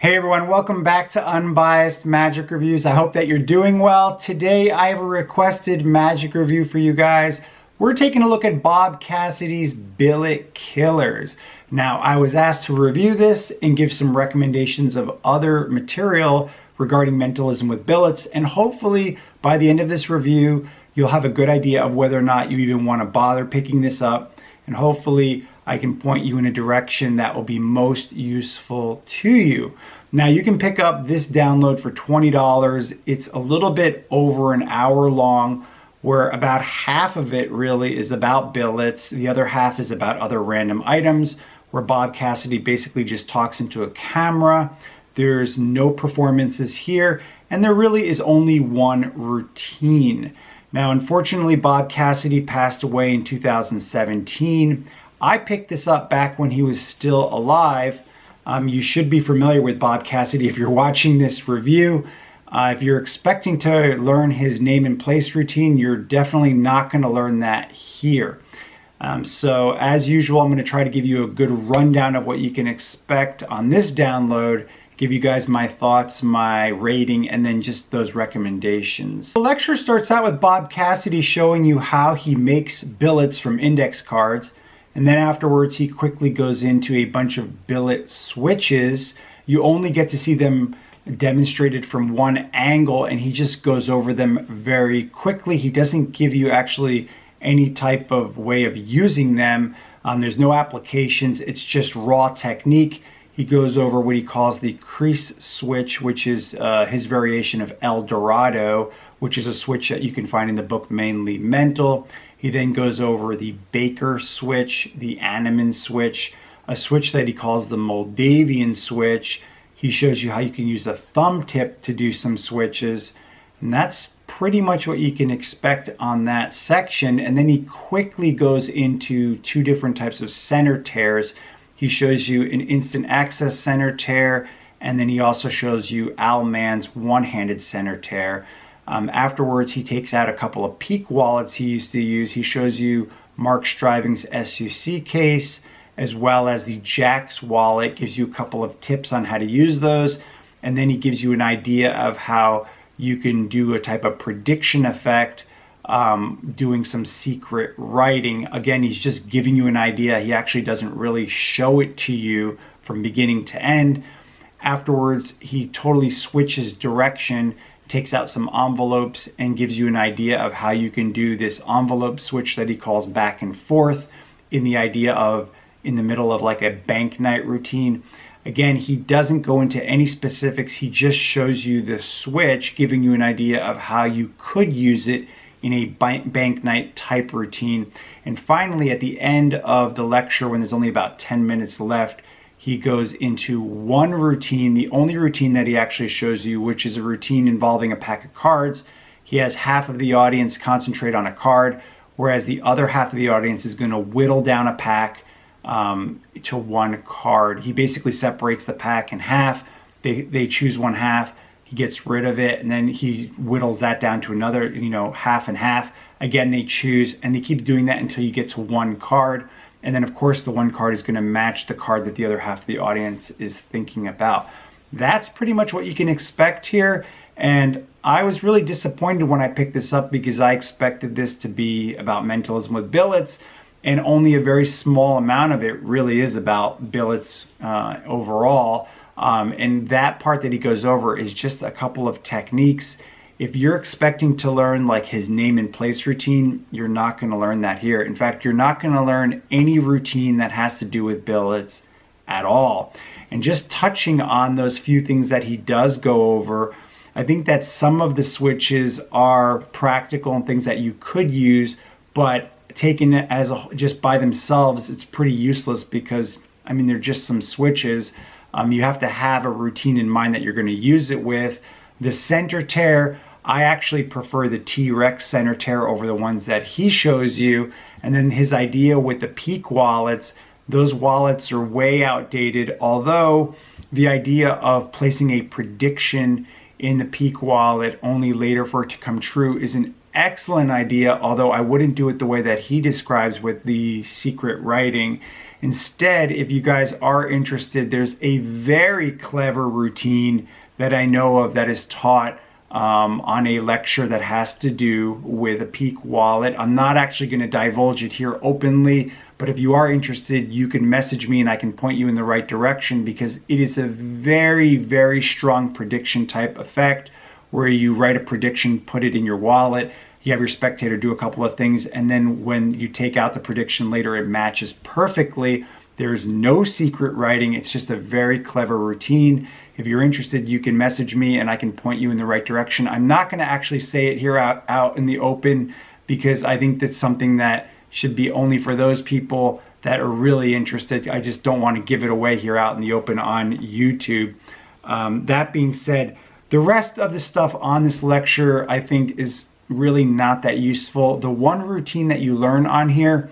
Hey everyone, welcome back to Unbiased Magic Reviews. I hope that you're doing well. Today I have a requested magic review for you guys. We're taking a look at Bob Cassidy's Billet Killers. Now, I was asked to review this and give some recommendations of other material regarding mentalism with billets, and hopefully by the end of this review you'll have a good idea of whether or not you even want to bother picking this up, and hopefully I can point you in a direction that will be most useful to you. Now, you can pick up this download for $20. It's a little bit over an hour long, where about half of it really is about billets. The other half is about other random items, where Bob Cassidy basically just talks into a camera. There's no performances here, and there really is only one routine. Now, unfortunately, Bob Cassidy passed away in 2017. I picked this up back when he was still alive. You should be familiar with Bob Cassidy if you're watching this review. If you're expecting to learn his name and place routine, you're definitely not going to learn that here. So as usual, I'm going to try to give you a good rundown of what you can expect on this download, give you guys my thoughts, my rating, and then just those recommendations. The lecture starts out with Bob Cassidy showing you how he makes billets from index cards. And then afterwards, he quickly goes into a bunch of billet switches. You only get to see them demonstrated from one angle, and he just goes over them very quickly. He doesn't give you actually any type of way of using them. There's no applications. It's just raw technique. He goes over what he calls the crease switch, which is his variation of El Dorado, which is a switch that you can find in the book Mainly Mental. He then goes over the Baker switch, the Anneman switch, a switch that he calls the Moldavian switch. He shows you how you can use a thumb tip to do some switches. And that's pretty much what you can expect on that section. And then he quickly goes into two different types of center tears. He shows you an instant access center tear, and then he also shows you Al Mann's one-handed center tear. Afterwards, he takes out a couple of peak wallets he used to use. He shows you Mark Striving's SUC case, as well as the Jack's wallet, gives you a couple of tips on how to use those. And then he gives you an idea of how you can do a type of prediction effect, doing some secret writing. Again, he's just giving you an idea. He actually doesn't really show it to you from beginning to end. Afterwards, he totally switches direction, takes out some envelopes, and gives you an idea of how you can do this envelope switch that he calls back and forth, in the idea of in the middle of like a bank night routine. Again, he doesn't go into any specifics. He just shows you the switch, giving you an idea of how you could use it in a bank night type routine. And finally, at the end of the lecture, when there's only about 10 minutes left, he goes into one routine, the only routine that he actually shows you, which is a routine involving a pack of cards. He has half of the audience concentrate on a card, whereas the other half of the audience is going to whittle down a pack to one card. He basically separates the pack in half. They choose one half. He gets rid of it, and then he whittles that down to another, half and half. Again, they choose, and they keep doing that until you get to one card. And then, of course, the one card is going to match the card that the other half of the audience is thinking about. That's pretty much what you can expect here. And I was really disappointed when I picked this up, because I expected this to be about mentalism with billets, and only a very small amount of it really is about billets overall. And that part that he goes over is just a couple of techniques. If you're expecting to learn like his name and place routine, you're not going to learn that here. In fact, you're not going to learn any routine that has to do with billets at all. And just touching on those few things that he does go over, I think that some of the switches are practical and things that you could use, but taken as just by themselves, it's pretty useless, because they're just some switches. You have to have a routine in mind that you're going to use it with. The center tear, I actually prefer the T-Rex center tear over the ones that he shows you. And then his idea with the peak wallets, those wallets are way outdated, although the idea of placing a prediction in the peak wallet only later for it to come true is an excellent idea, although I wouldn't do it the way that he describes with the secret writing. Instead, if you guys are interested, there's a very clever routine that I know of that is taught on a lecture that has to do with a Peak wallet. I'm not actually going to divulge it here openly, but if you are interested, you can message me and I can point you in the right direction, because it is a very, very strong prediction type effect where you write a prediction, put it in your wallet, you have your spectator do a couple of things, and then when you take out the prediction later, it matches perfectly. There's no secret writing. It's just a very clever routine. If you're interested, you can message me and I can point you in the right direction. I'm not going to actually say it here out in the open, because I think that's something that should be only for those people that are really interested. I just don't want to give it away here out in the open on YouTube. That being said, the rest of the stuff on this lecture I think is really not that useful. The one routine that you learn on here,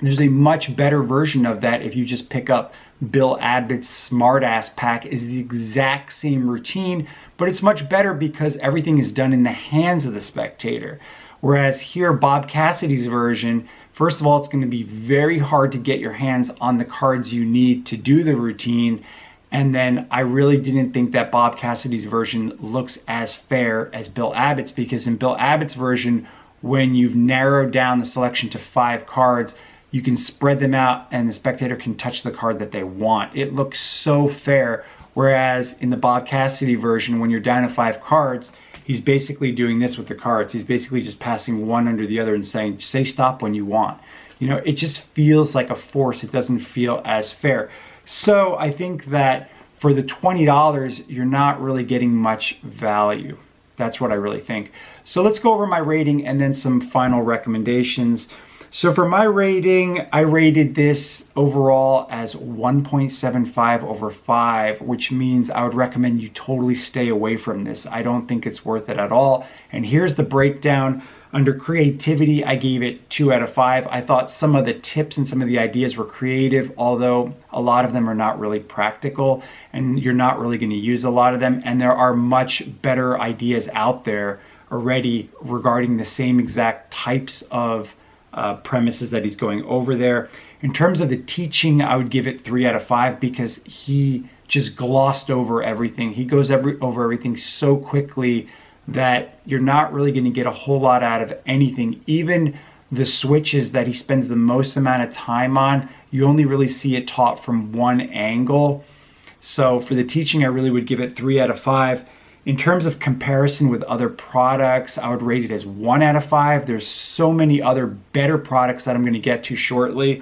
there's a much better version of that if you just pick up Bill Abbott's Smartass Pack. Is the exact same routine, but it's much better because everything is done in the hands of the spectator. Whereas here, Bob Cassidy's version, first of all, it's going to be very hard to get your hands on the cards you need to do the routine. And then I really didn't think that Bob Cassidy's version looks as fair as Bill Abbott's, because in Bill Abbott's version, when you've narrowed down the selection to 5 cards, you can spread them out and the spectator can touch the card that they want. It looks so fair. Whereas in the Bob Cassidy version, when you're down to 5 cards, he's basically doing this with the cards. He's basically just passing one under the other and saying, say stop when you want. You know, it just feels like a force. It doesn't feel as fair. So I think that for the $20, you're not really getting much value. That's what I really think. So let's go over my rating and then some final recommendations. So for my rating, I rated this overall as 1.75 over 5, which means I would recommend you totally stay away from this. I don't think it's worth it at all. And here's the breakdown. Under creativity, I gave it 2 out of 5. I thought some of the tips and some of the ideas were creative, although a lot of them are not really practical and you're not really going to use a lot of them. And there are much better ideas out there already regarding the same exact types of premises that he's going over there. In terms of the teaching, I would give it 3 out of 5 because he just glossed over everything. He goes over everything so quickly that you're not really going to get a whole lot out of anything. Even the switches that he spends the most amount of time on, you only really see it taught from one angle. So for the teaching, I really would give it 3 out of 5. In terms of comparison with other products, I would rate it as 1 out of 5. There's so many other better products that I'm going to get to shortly.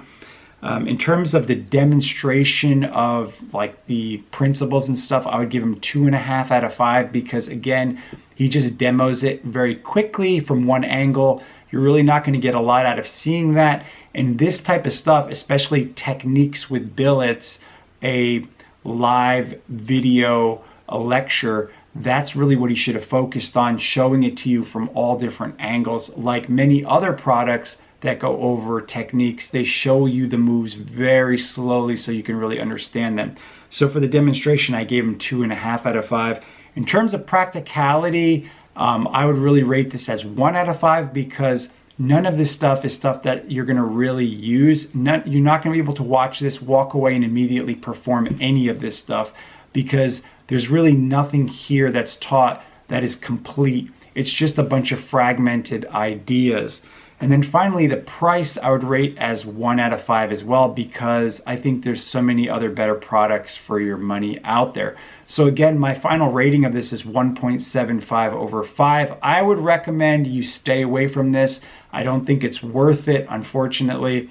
In terms of the demonstration of like the principles and stuff, I would give him 2.5 out of 5 because again, he just demos it very quickly from one angle. You're really not going to get a lot out of seeing that. And this type of stuff, especially techniques with billets, a live video, a lecture, that's really what he should have focused on, showing it to you from all different angles. Like many other products that go over techniques, they show you the moves very slowly so you can really understand them. So for the demonstration, I gave him 2.5 out of 5. In terms of practicality, I would really rate this as 1 out of 5 because none of this stuff is stuff that you're going to really use. You're not going to be able to watch this, walk away, and immediately perform any of this stuff because there's really nothing here that's taught that is complete. It's just a bunch of fragmented ideas. And then finally, the price I would rate as 1 out of 5 as well because I think there's so many other better products for your money out there. So again, my final rating of this is 1.75 over 5. I would recommend you stay away from this. I don't think it's worth it, unfortunately.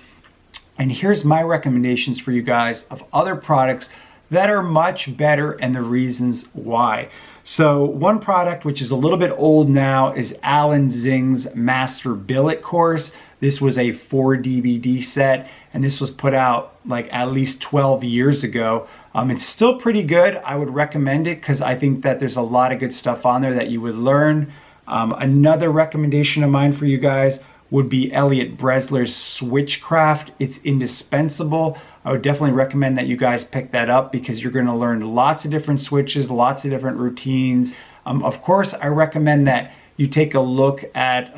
And here's my recommendations for you guys of other products that are much better and the reasons why. So one product which is a little bit old now is Alan Zing's Master Billet course. This was a 4 DVD set and this was put out like at least 12 years ago. It's still pretty good. I would recommend it because I think that there's a lot of good stuff on there that you would learn. Another recommendation of mine for you guys would be Elliot Bresler's Switchcraft. It's indispensable. I would definitely recommend that you guys pick that up because you're going to learn lots of different switches, lots of different routines. Of course, I recommend that you take a look at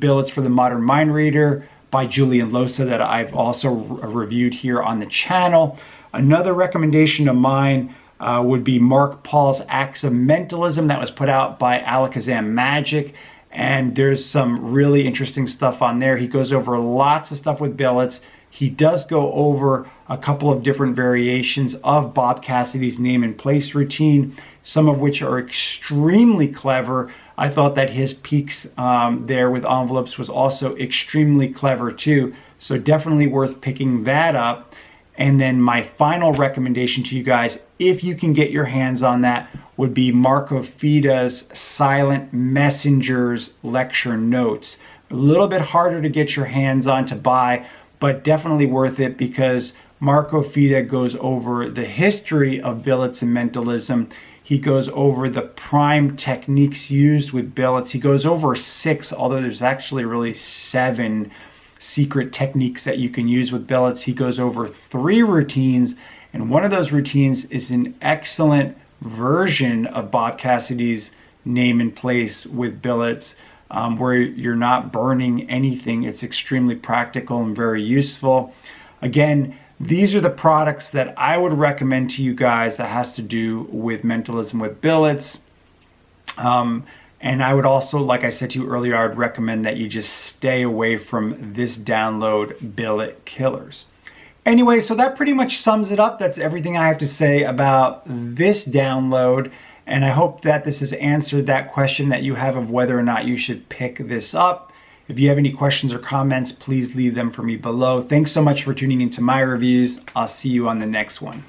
Billets for the Modern Mind Reader by Julian Losa that I've also reviewed here on the channel. Another recommendation of mine would be Mark Paul's Acts of Mentalism that was put out by Alakazam Magic. And there's some really interesting stuff on there. He goes over lots of stuff with Billets. He does go over a couple of different variations of Bob Cassidy's name and place routine, some of which are extremely clever. I thought that his peaks there with envelopes was also extremely clever too. So definitely worth picking that up. And then my final recommendation to you guys, if you can get your hands on that, would be Marco Fida's Silent Messengers lecture notes. A little bit harder to get your hands on to buy, but definitely worth it because Marco Fida goes over the history of Billets and Mentalism. He goes over the prime techniques used with Billets. He goes over 6, although there's actually really 7 secret techniques that you can use with Billets. He goes over 3 routines, and one of those routines is an excellent version of Bob Cassidy's name and place with Billets, where you're not burning anything. It's extremely practical and very useful. Again, these are the products that I would recommend to you guys that has to do with Mentalism with Billets. And I would also, like I said to you earlier, I would recommend that you just stay away from this download, Billet Killers. Anyway, so that pretty much sums it up. That's everything I have to say about this download. And I hope that this has answered that question that you have of whether or not you should pick this up. If you have any questions or comments, please leave them for me below. Thanks so much for tuning into my reviews. I'll see you on the next one.